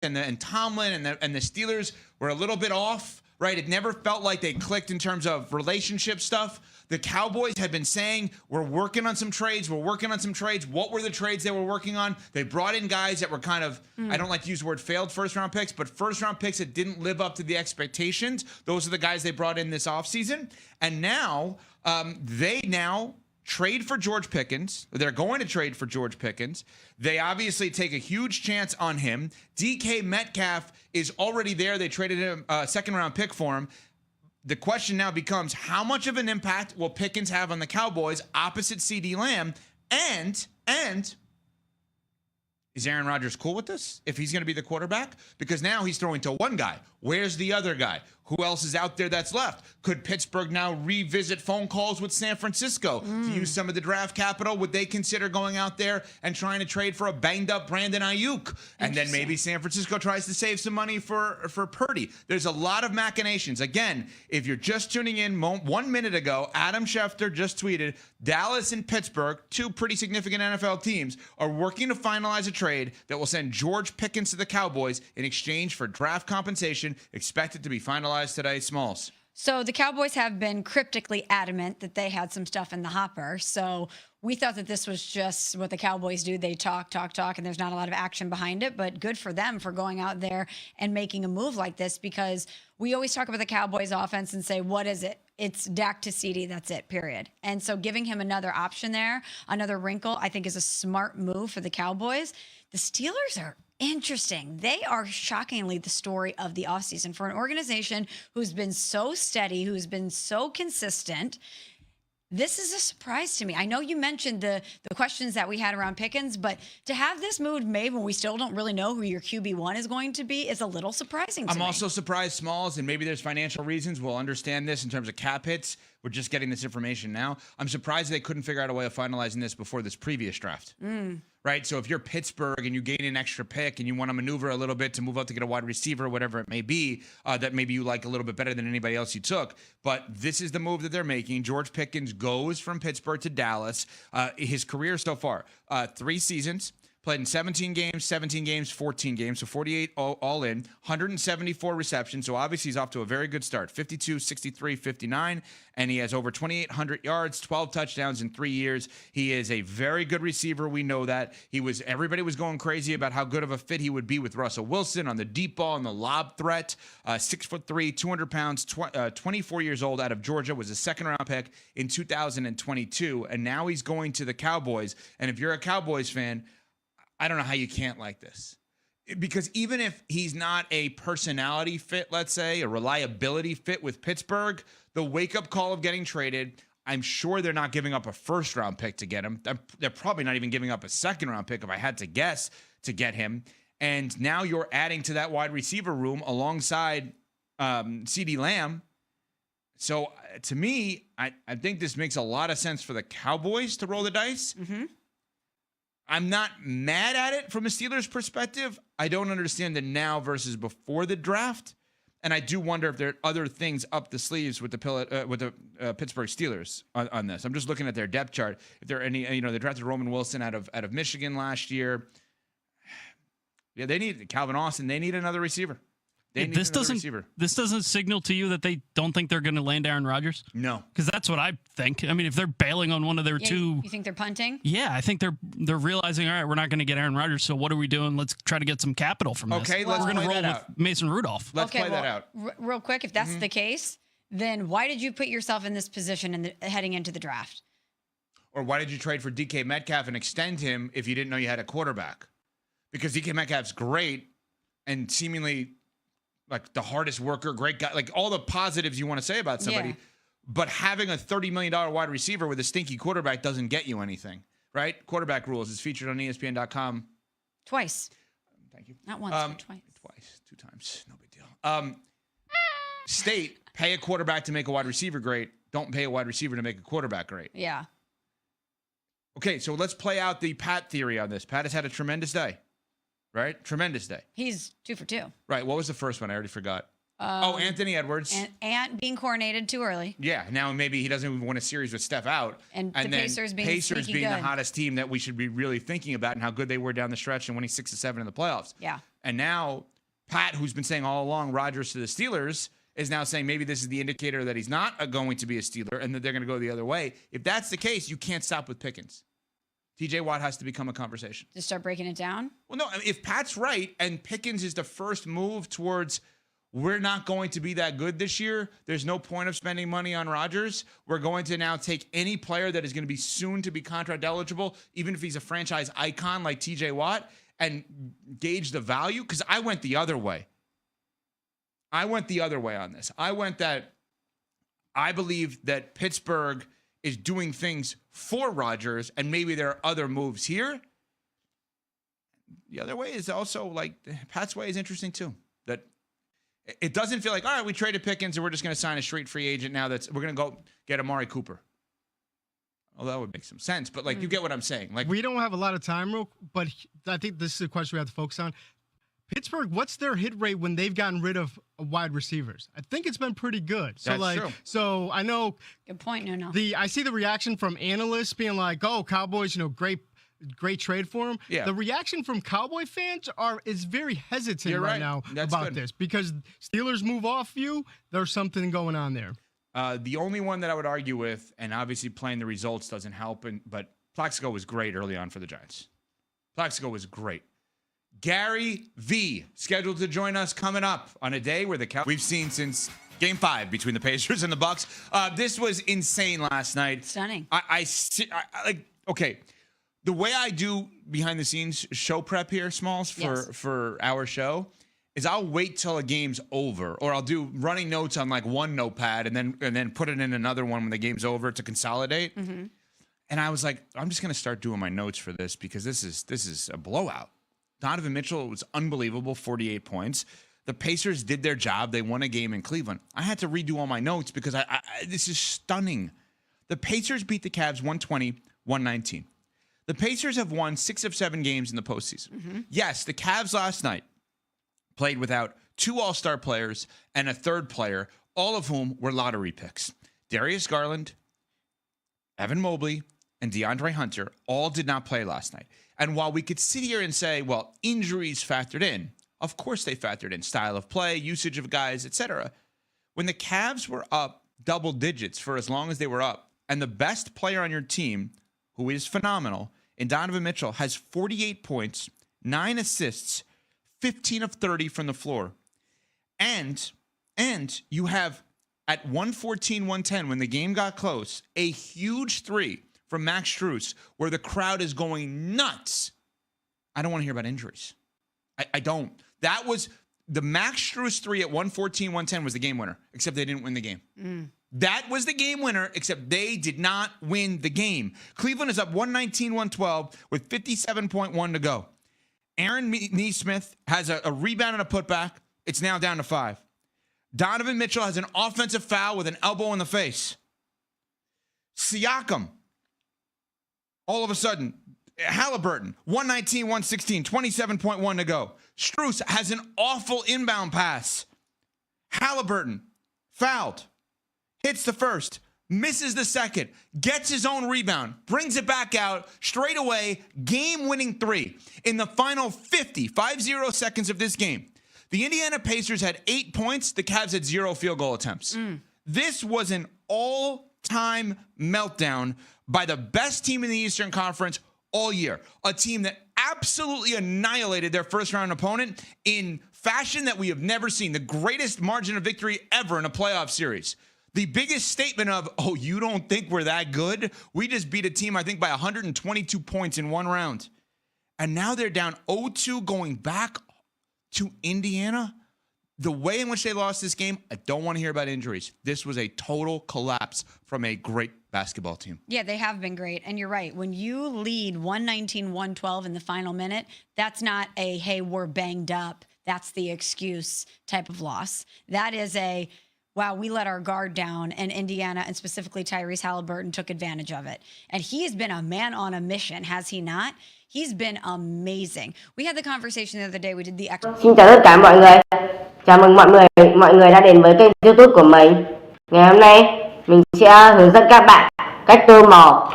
and Tomlin and the Steelers were a little bit off, right? It never felt like they clicked in terms of relationship stuff. The Cowboys had been saying, we're working on some trades. What were the trades they were working on? They brought in guys that were kind of, I don't like to use the word failed first-round picks, but first-round picks that didn't live up to the expectations. Those are the guys they brought in this offseason. And now they trade for George Pickens. They're going to trade for George Pickens. They obviously take a huge chance on him. DK Metcalf is already there. They traded him a second-round pick for him. The question now becomes, how much of an impact will Pickens have on the Cowboys opposite CeeDee Lamb? And is Aaron Rodgers cool with this if he's going to be the quarterback? Because now he's throwing to one guy. Where's the other guy? Who else is out there that's left? Could Pittsburgh now revisit phone calls with San Francisco to use some of the draft capital? Would they consider going out there and trying to trade for a banged-up Brandon Ayuk? And then maybe San Francisco tries to save some money for Purdy. There's a lot of machinations. Again, if you're just tuning in 1 minute ago, Adam Schefter just tweeted, Dallas and Pittsburgh, two pretty significant NFL teams, are working to finalize a trade that will send George Pickens to the Cowboys in exchange for draft compensation, expected to be finalized today. Smalls. So the Cowboys have been cryptically adamant that they had some stuff in the hopper. So we thought that this was just what the Cowboys do. They talk, and there's not a lot of action behind it. But good for them for going out there and making a move like this, because we always talk about the Cowboys offense and say, what is it? It's Dak to CeeDee. That's it, period. And so giving him another option there, another wrinkle, I think is a smart move for the Cowboys. The Steelers are interesting. They are shockingly the story of the offseason for an organization who's been so steady, who's been so consistent. This is a surprise to me. I know you mentioned the questions that we had around Pickens, but to have this move made when we still don't really know who your QB1 is going to be is a little surprising to me. I'm also surprised, Smalls, and maybe there's financial reasons. We'll understand this in terms of cap hits. We're just getting this information now. I'm surprised they couldn't figure out a way of finalizing this before this previous draft. Right? So if you're Pittsburgh and you gain an extra pick and you want to maneuver a little bit to move up to get a wide receiver, whatever it may be, that maybe you like a little bit better than anybody else you took. But this is the move that they're making. George Pickens goes from Pittsburgh to Dallas. His career so far, 3 seasons. Played in 17 games, 14 games, so 48 all in, 174 receptions. So obviously he's off to a very good start, 52, 63, 59, and he has over 2,800 yards, 12 touchdowns in 3 years. He is a very good receiver. We know that. Everybody was going crazy about how good of a fit he would be with Russell Wilson on the deep ball and the lob threat. 6'3", 200 pounds, 24 years old, out of Georgia, was a second-round pick in 2022, and now he's going to the Cowboys. And if you're a Cowboys fan, I don't know how you can't like this, because even if he's not a personality fit, let's say, a reliability fit with Pittsburgh, the wake-up call of getting traded, I'm sure they're not giving up a first-round pick to get him. They're probably not even giving up a second-round pick, if I had to guess, to get him. And now you're adding to that wide receiver room alongside CeeDee Lamb. So to me, I think this makes a lot of sense for the Cowboys to roll the dice. I'm not mad at it from a Steelers perspective. I don't understand the now versus before the draft. And I do wonder if there are other things up the sleeves with the Pittsburgh Steelers on this. I'm just looking at their depth chart. If there are any, they drafted Roman Wilson out of Michigan last year. Yeah, they need Calvin Austin. They need another receiver. This doesn't signal to you that they don't think they're going to land Aaron Rodgers? No. Because that's what I think. I mean, if they're bailing on one of their two... You think they're punting? Yeah, I think they're realizing, all right, we're not going to get Aaron Rodgers, so what are we doing? Let's try to get some capital from this. Okay, we're going to roll with Mason Rudolph. Let's play that out. Real quick, if that's the case, then why did you put yourself in this position heading into the draft? Or why did you trade for DK Metcalf and extend him if you didn't know you had a quarterback? Because DK Metcalf's great and seemingly... like the hardest worker, great guy, like all the positives you want to say about somebody. Yeah. But having a $30 million wide receiver with a stinky quarterback doesn't get you anything, right? Quarterback Rules is featured on ESPN.com. Twice. Thank you. Not once, but twice. Twice, 2 times. No big deal. State, pay a quarterback to make a wide receiver great. Don't pay a wide receiver to make a quarterback great. Yeah. Okay, so let's play out the Pat theory on this. Pat has had a tremendous day. Right? Tremendous day. He's 2 for 2. Right. What was the first one? I already forgot. Anthony Edwards. And being coronated too early. Yeah. Now maybe he doesn't even win a series with Steph out. And the Pacers being the hottest team that we should be really thinking about and how good they were down the stretch and winning 6-7 in the playoffs. Yeah. And now Pat, who's been saying all along Rodgers to the Steelers, is now saying maybe this is the indicator that he's not going to be a Steeler and that they're going to go the other way. If that's the case, you can't stop with Pickens. TJ Watt has to become a conversation. Just start breaking it down? Well, no, I mean, if Pat's right and Pickens is the first move towards we're not going to be that good this year, there's no point of spending money on Rodgers. We're going to now take any player that is going to be soon to be contract eligible, even if he's a franchise icon like TJ Watt, and gauge the value. Because I went the other way. I went the other way on this. I went that I believe that Pittsburgh is doing things for Rodgers, and maybe there are other moves here. The other way is also like Pat's way is interesting too. That it doesn't feel like, all right, we traded Pickens and we're just going to sign a straight free agent now. We're going to go get Amari Cooper. Well, that would make some sense, but like you get what I'm saying. Like we don't have a lot of time, but I think this is a question we have to focus on. Pittsburgh, what's their hit rate when they've gotten rid of wide receivers? I think it's been pretty good. So That's true. So I know. Good point, Nuno. I see the reaction from analysts being like, "Oh, Cowboys, great trade for him." Yeah. The reaction from Cowboy fans is very hesitant You're right. now That's about good. this because Steelers move off you. There's something going on there. The only one that I would argue with, and obviously playing the results doesn't help, but Plaxico was great early on for the Giants. Plaxico was great. Gary V, scheduled to join us coming up on a day where we've seen since Game 5 between the Pacers and the Bucks. This was insane last night. Stunning. Okay, the way I do behind the scenes show prep here, Smalls, for our show, is I'll wait till a game's over, or I'll do running notes on like one notepad and then put it in another one when the game's over to consolidate. Mm-hmm. And I was like, I'm just gonna start doing my notes for this because this is a blowout. Donovan Mitchell was unbelievable, 48 points. The Pacers did their job. They won a game in Cleveland. I had to redo all my notes because this is stunning. The Pacers beat the Cavs 120-119. The Pacers have won 6 of 7 games in the postseason. Mm-hmm. Yes, the Cavs last night played without 2 all-star players and a third player, all of whom were lottery picks. Darius Garland, Evan Mobley, and DeAndre Hunter all did not play last night. And while we could sit here and say, well, injuries factored in, of course they factored in, style of play, usage of guys, etc. When the Cavs were up double digits for as long as they were up, and the best player on your team, who is phenomenal, in Donovan Mitchell, has 48 points, 9 assists, 15 of 30 from the floor. And you have, at 114-110, when the game got close, a huge three from Max Strus, where the crowd is going nuts. I don't want to hear about injuries. I don't. That was the Max Strus three at 114-110 was the game winner, except they didn't win the game. That was the game winner, except they did not win the game. Cleveland is up 119-112 with 57.1 to go. Aaron Nesmith has a rebound and a putback. It's now down to 5. Donovan Mitchell has an offensive foul with an elbow in the face. Siakam, all of a sudden, Halliburton, 119-116, 27.1 to go. Strus has an awful inbound pass. Halliburton, fouled, hits the first, misses the second, gets his own rebound, brings it back out, straight away, game-winning 3. In the final 50 seconds of this game, the Indiana Pacers had 8 points, the Cavs had 0 field goal attempts. This was an all-time meltdown by the best team in the Eastern Conference all year. A team that absolutely annihilated their first-round opponent in fashion that we have never seen. The greatest margin of victory ever in a playoff series. The biggest statement of, oh, you don't think we're that good? We just beat a team, I think, by 122 points in one round. And now they're down 0-2 going back to Indiana. The way in which they lost this game, I don't want to hear about injuries. This was a total collapse from a great basketball team. Yeah, they have been great. And you're right. When you lead 119-112 in the final minute, that's not a, hey, we're banged up, that's the excuse type of loss. That is a, wow, we let our guard down, and Indiana, and specifically Tyrese Halliburton, took advantage of it. And he has been a man on a mission, has he not? He's been amazing. We had the conversation the other day. We did the Xin chào tất cả mọi người. Chào mừng mọi người đã đến với kênh YouTube của mình. Ngày hôm nay mình sẽ hướng dẫn các bạn cách tô màu